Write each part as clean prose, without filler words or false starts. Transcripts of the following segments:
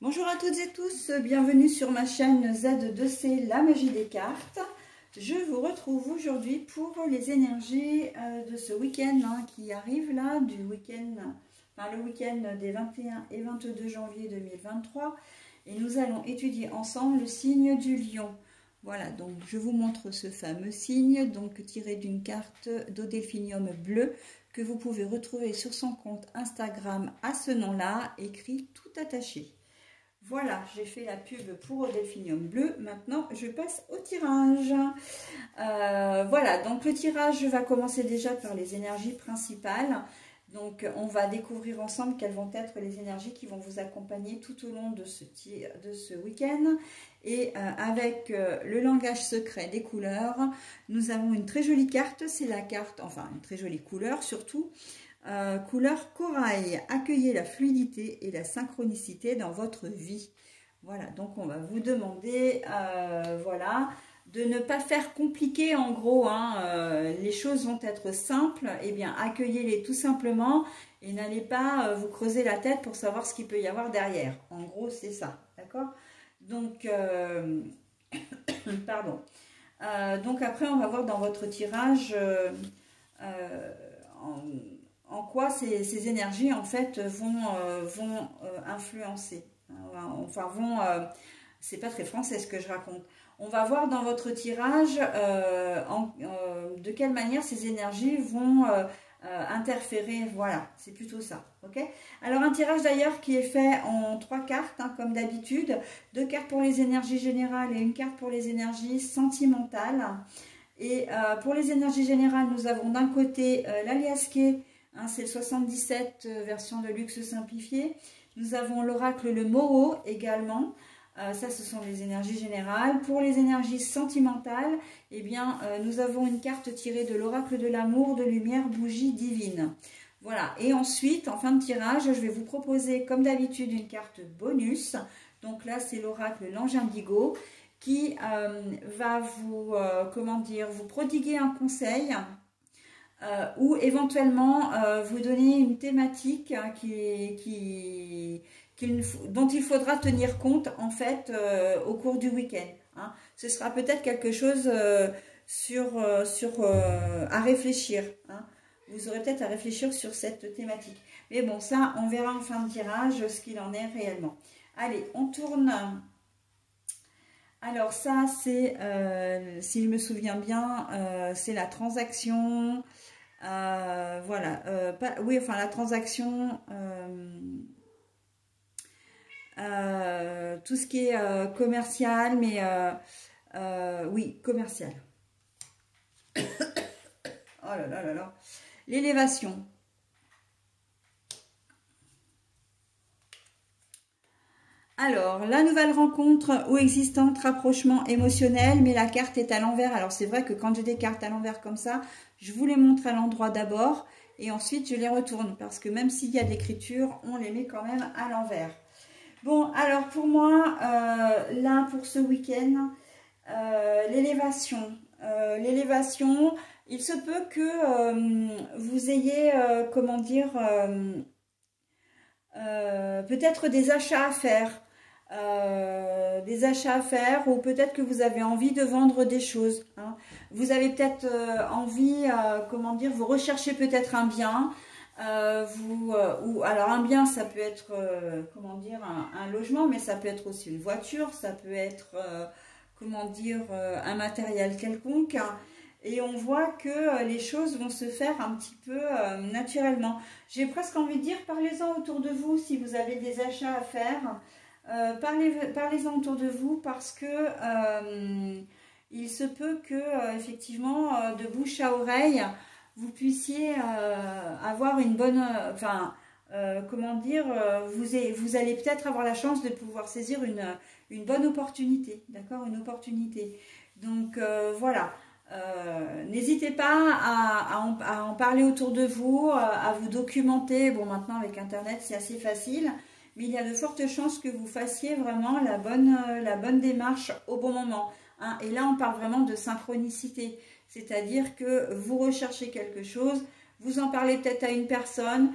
Bonjour à toutes et tous, bienvenue sur ma chaîne Z2C, la magie des cartes. Je vous retrouve aujourd'hui pour les énergies de ce week-end qui arrive là, le week-end des 21 et 22 janvier 2023. Et nous allons étudier ensemble le signe du lion. Voilà, donc je vous montre ce fameux signe, donc tiré d'une carte d'Odelphinium bleu, que vous pouvez retrouver sur son compte Instagram à ce nom-là, écrit tout attaché. Voilà, j'ai fait la pub pour Odelphinium bleu. Maintenant, je passe au tirage. Voilà, donc le tirage va commencer déjà par les énergies principales. Donc, on va découvrir ensemble quelles vont être les énergies qui vont vous accompagner tout au long de ce week-end. Et avec le langage secret des couleurs, nous avons une très jolie carte. C'est la carte, enfin une très jolie couleur surtout. Couleur corail, accueillez la fluidité et la synchronicité dans votre vie. Voilà, donc on va vous demander voilà, de ne pas faire compliqué en gros, les choses vont être simples, et bien accueillez-les tout simplement et n'allez pas vous creuser la tête pour savoir ce qu'il peut y avoir derrière. En gros, c'est ça, d'accord? Donc, pardon. Donc après, on va voir dans votre tirage en quoi ces énergies en fait vont influencer, enfin c'est pas très français ce que je raconte. On va voir dans votre tirage de quelle manière ces énergies vont interférer, voilà, c'est plutôt ça, ok? Alors un tirage d'ailleurs qui est fait en 3 cartes, comme d'habitude, 2 cartes pour les énergies générales et une carte pour les énergies sentimentales. Et pour les énergies générales, nous avons d'un côté l'Aliasqué, c'est le 77 version de luxe simplifiée. Nous avons l'oracle le Moho également. Ça, ce sont les énergies générales. Pour les énergies sentimentales, eh bien, nous avons une carte tirée de l'oracle de l'amour, de lumière, bougie divine. Voilà. Et ensuite, en fin de tirage, je vais vous proposer, comme d'habitude, une carte bonus. Donc là, c'est l'oracle l'ange indigo qui va vous, vous prodiguer un conseil ou éventuellement vous donner une thématique dont il faudra tenir compte en fait au cours du week-end. Ce sera peut-être quelque chose à réfléchir. Vous aurez peut-être à réfléchir sur cette thématique. Mais bon, ça, on verra en fin de tirage ce qu'il en est réellement. Allez, on tourne. Alors ça, c'est, si je me souviens bien, c'est la transaction. Voilà, oui, enfin la transaction, tout ce qui est commercial, mais oui, commercial. Oh là là là là. L'élévation. Alors, la nouvelle rencontre ou existante, rapprochement émotionnel, mais la carte est à l'envers. Alors, c'est vrai que quand j'ai des cartes à l'envers comme ça, je vous les montre à l'endroit d'abord et ensuite je les retourne parce que même s'il y a de l'écriture, on les met quand même à l'envers. Bon, alors pour moi, là, pour ce week-end, l'élévation. L'élévation, il se peut que vous ayez, peut-être des achats à faire. Ou peut-être que vous avez envie de vendre des choses. Vous avez peut-être envie, vous recherchez peut-être un bien. Alors un bien, ça peut être, un logement, mais ça peut être aussi une voiture, ça peut être, un matériel quelconque. Et on voit que les choses vont se faire un petit peu naturellement. J'ai presque envie de dire, parlez-en autour de vous si vous avez des achats à faire. Parlez-en autour de vous parce que il se peut que effectivement de bouche à oreille vous puissiez avoir une bonne, vous allez peut-être avoir la chance de pouvoir saisir une bonne opportunité, d'accord, une opportunité. Donc voilà. N'hésitez pas à en parler autour de vous, à vous documenter. Bon, maintenant avec internet c'est assez facile, mais il y a de fortes chances que vous fassiez vraiment la bonne démarche au bon moment. Et là on parle vraiment de synchronicité, c'est-à-dire que vous recherchez quelque chose, vous en parlez peut-être à une personne,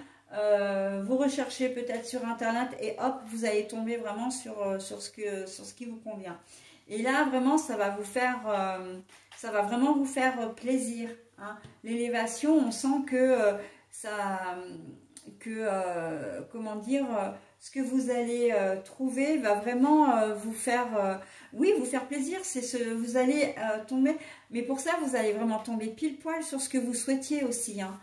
Vous recherchez peut-être sur internet et hop, vous allez tomber vraiment sur ce qui vous convient. Et là, vraiment, ça va vraiment vous faire plaisir, hein. L'élévation, on sent que comment dire, ce que vous allez trouver va vraiment vous faire, oui, vous faire plaisir. Vous allez tomber, mais pour ça, vous allez vraiment tomber pile poil sur ce que vous souhaitiez aussi, hein.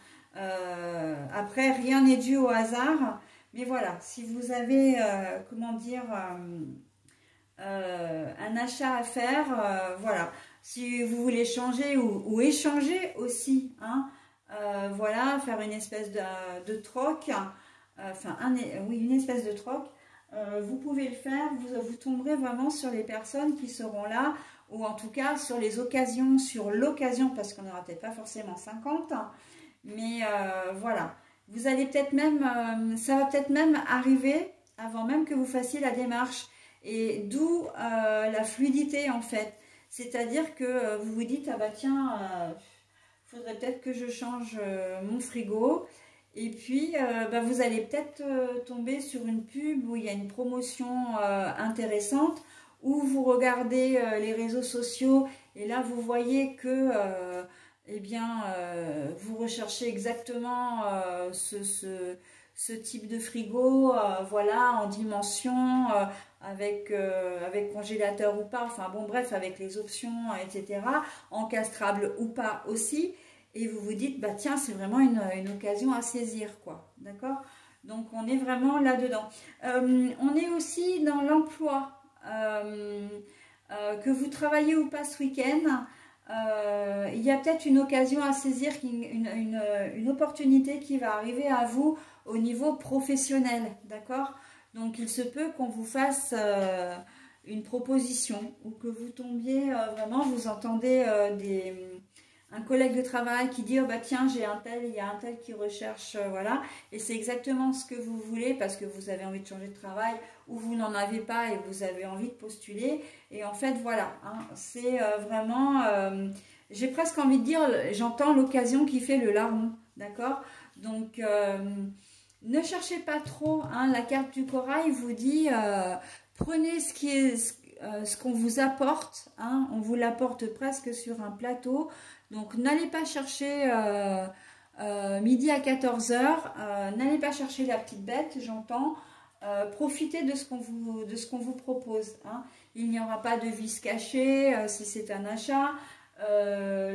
Après, rien n'est dû au hasard, mais voilà, si vous avez, comment dire, un achat à faire, voilà, si vous voulez changer ou échanger aussi, hein, voilà, faire une espèce de troc, enfin, oui, une espèce de troc, vous pouvez le faire, vous tomberez vraiment sur les personnes qui seront là, ou en tout cas sur les occasions, sur l'occasion, parce qu'on n'aura peut-être pas forcément 50, mais voilà, vous allez peut-être même, ça va peut-être même arriver avant même que vous fassiez la démarche, et d'où la fluidité en fait, c'est-à-dire que vous vous dites, ah bah tiens, faudrait peut-être que je change mon frigo, et puis bah, vous allez peut-être tomber sur une pub où il y a une promotion intéressante, ou vous regardez les réseaux sociaux, et là vous voyez que eh bien, vous recherchez exactement ce type de frigo, voilà, en dimension, avec congélateur ou pas, enfin bon bref, avec les options, etc., encastrable ou pas aussi, et vous vous dites, bah tiens, c'est vraiment une occasion à saisir, quoi, d'accord? Donc on est vraiment là-dedans. On est aussi dans l'emploi, que vous travaillez ou pas ce week-end. Il y a peut-être une occasion à saisir, une opportunité qui va arriver à vous au niveau professionnel, d'accord? Donc il se peut qu'on vous fasse une proposition, ou que vous tombiez vraiment, vous entendez un collègue de travail qui dit, oh bah tiens, j'ai un tel, il y a un tel qui recherche, voilà, et c'est exactement ce que vous voulez parce que vous avez envie de changer de travail, ou vous n'en avez pas et vous avez envie de postuler, et en fait voilà, hein, c'est vraiment, j'ai presque envie de dire, j'entends l'occasion qui fait le larron, d'accord? Donc ne cherchez pas trop, hein, la carte du corail vous dit, prenez ce qu'on vous apporte, hein, on vous l'apporte presque sur un plateau, donc n'allez pas chercher midi à 14 h, n'allez pas chercher la petite bête, j'entends, profitez de ce qu'on vous propose, hein. Il n'y aura pas de vice caché si c'est un achat.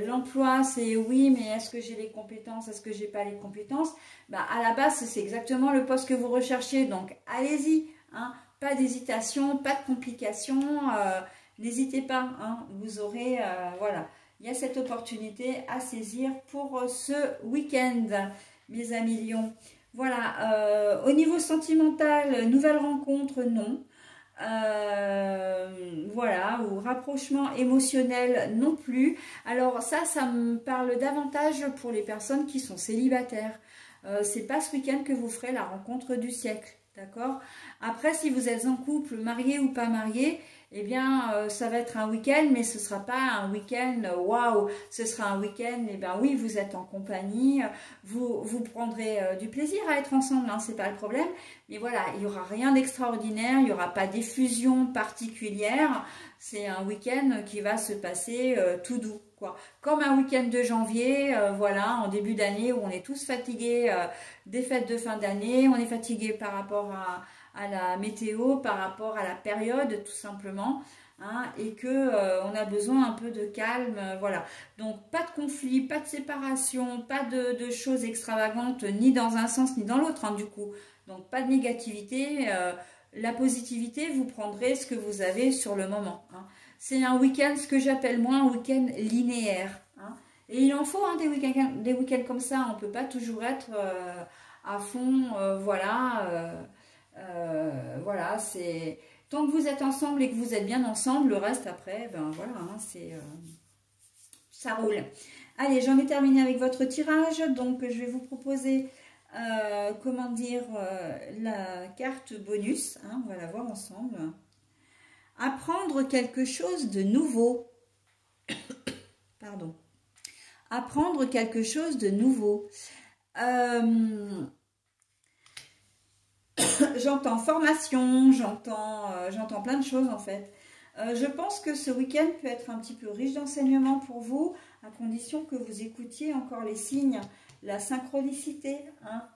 L'emploi, c'est oui, mais est-ce que j'ai les compétences, est-ce que j'ai pas les compétences? Bah, à la base, c'est exactement le poste que vous recherchez, donc allez-y, hein. Pas d'hésitation, pas de complications, n'hésitez pas, hein, vous aurez, voilà, il y a cette opportunité à saisir pour ce week-end, mes amis lions. Voilà, au niveau sentimental, nouvelle rencontre, non. Voilà, ou rapprochement émotionnel non plus. Alors ça me parle davantage pour les personnes qui sont célibataires. C'est pas ce week-end que vous ferez la rencontre du siècle, d'accord? Après, si vous êtes en couple, marié ou pas marié, eh bien ça va être un week-end, mais ce sera pas un week-end waouh, ce sera un week-end, eh bien oui, vous êtes en compagnie, vous prendrez du plaisir à être ensemble, hein, c'est pas le problème, mais voilà, il n'y aura rien d'extraordinaire, il n'y aura pas d'effusion particulière, c'est un week-end qui va se passer tout doux, quoi. Comme un week-end de janvier, voilà, en début d'année, où on est tous fatigués des fêtes de fin d'année, on est fatigués par rapport à la météo, par rapport à la période tout simplement, hein, et que on a besoin un peu de calme, voilà. Donc pas de conflit, pas de séparation, pas de choses extravagantes, ni dans un sens ni dans l'autre, hein, du coup. Donc pas de négativité, la positivité, vous prendrez ce que vous avez sur le moment, hein. C'est un week-end, ce que j'appelle moi un week-end linéaire, hein. Et il en faut, hein, des week-ends comme ça, on ne peut pas toujours être à fond, voilà. Voilà, c'est tant que vous êtes ensemble et que vous êtes bien ensemble, le reste après, ben voilà, hein, ça roule. Allez, j'en ai terminé avec votre tirage, donc je vais vous proposer, comment dire, la carte bonus, hein, on va la voir ensemble. Apprendre quelque chose de nouveau. Pardon. Apprendre quelque chose de nouveau. j'entends formation, j'entends plein de choses en fait. Je pense que ce week-end peut être un petit peu riche d'enseignements pour vous, à condition que vous écoutiez encore les signes, la synchronicité, hein,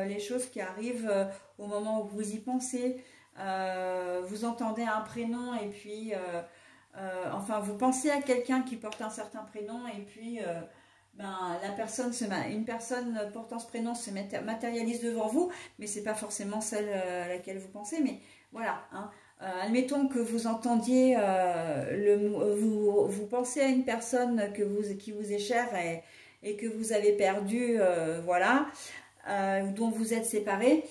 les choses qui arrivent au moment où vous y pensez. Vous entendez un prénom et puis, enfin, vous pensez à quelqu'un qui porte un certain prénom et puis, une personne portant ce prénom se matérialise devant vous, mais c'est pas forcément celle à laquelle vous pensez, mais voilà, hein. Admettons que vous entendiez, vous pensez à une personne qui vous est chère et que vous avez perdu, voilà, dont vous êtes séparés.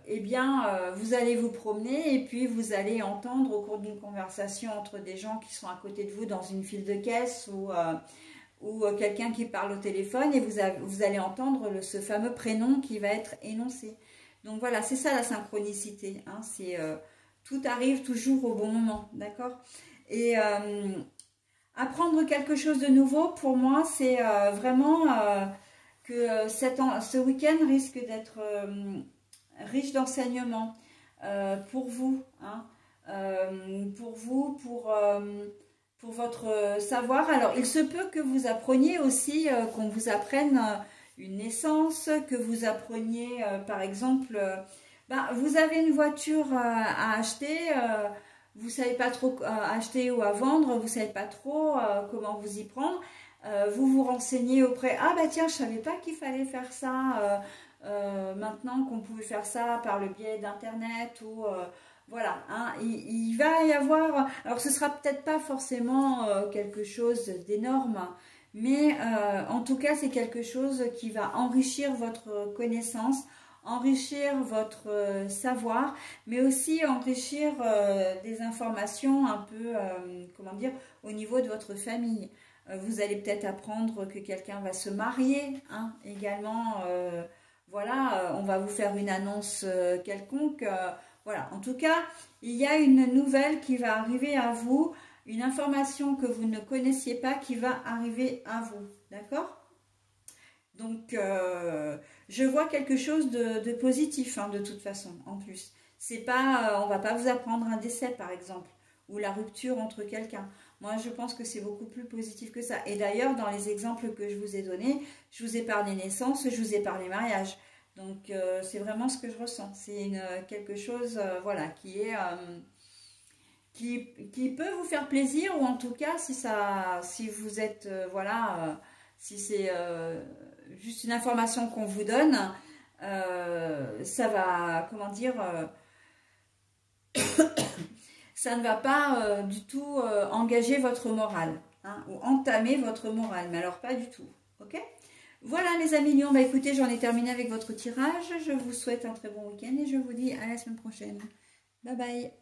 Eh bien, vous allez vous promener et puis vous allez entendre au cours d'une conversation entre des gens qui sont à côté de vous dans une file de caisse ou quelqu'un qui parle au téléphone et vous allez entendre ce fameux prénom qui va être énoncé. Donc voilà, c'est ça la synchronicité, hein, c'est tout arrive toujours au bon moment, d'accord? Et apprendre quelque chose de nouveau, pour moi, c'est vraiment que ce week-end risque d'être riche d'enseignements pour vous, hein, pour vous, pour votre savoir. Alors, il se peut que vous appreniez aussi, qu'on vous apprenne une naissance, que vous appreniez, par exemple, vous avez une voiture à acheter, vous ne savez pas trop acheter ou à vendre, vous ne savez pas trop comment vous y prendre. Vous vous renseignez auprès, ah bah tiens, je ne savais pas qu'il fallait faire ça, maintenant qu'on pouvait faire ça par le biais d'internet ou voilà, hein, il va y avoir, alors ce sera peut-être pas forcément quelque chose d'énorme, mais en tout cas c'est quelque chose qui va enrichir votre connaissance, enrichir votre savoir, mais aussi enrichir des informations un peu, comment dire, au niveau de votre famille. Vous allez peut-être apprendre que quelqu'un va se marier, hein, également, voilà, on va vous faire une annonce quelconque, voilà, en tout cas, il y a une nouvelle qui va arriver à vous, une information que vous ne connaissiez pas qui va arriver à vous, d'accord? Donc, je vois quelque chose de positif, hein, de toute façon, en plus. C'est pas, on va pas vous apprendre un décès, par exemple, ou la rupture entre quelqu'un. Moi, je pense que c'est beaucoup plus positif que ça. Et d'ailleurs, dans les exemples que je vous ai donnés, je vous ai parlé naissance, je vous ai parlé mariage. Donc, c'est vraiment ce que je ressens. C'est quelque chose, voilà, qui peut vous faire plaisir, ou en tout cas, si vous êtes, voilà, si c'est juste une information qu'on vous donne, ça va, comment dire, ça ne va pas du tout engager votre morale, hein, ou entamer votre morale, mais alors pas du tout, ok? Voilà mes amis lions, écoutez, j'en ai terminé avec votre tirage, je vous souhaite un très bon week-end et je vous dis à la semaine prochaine. Bye bye.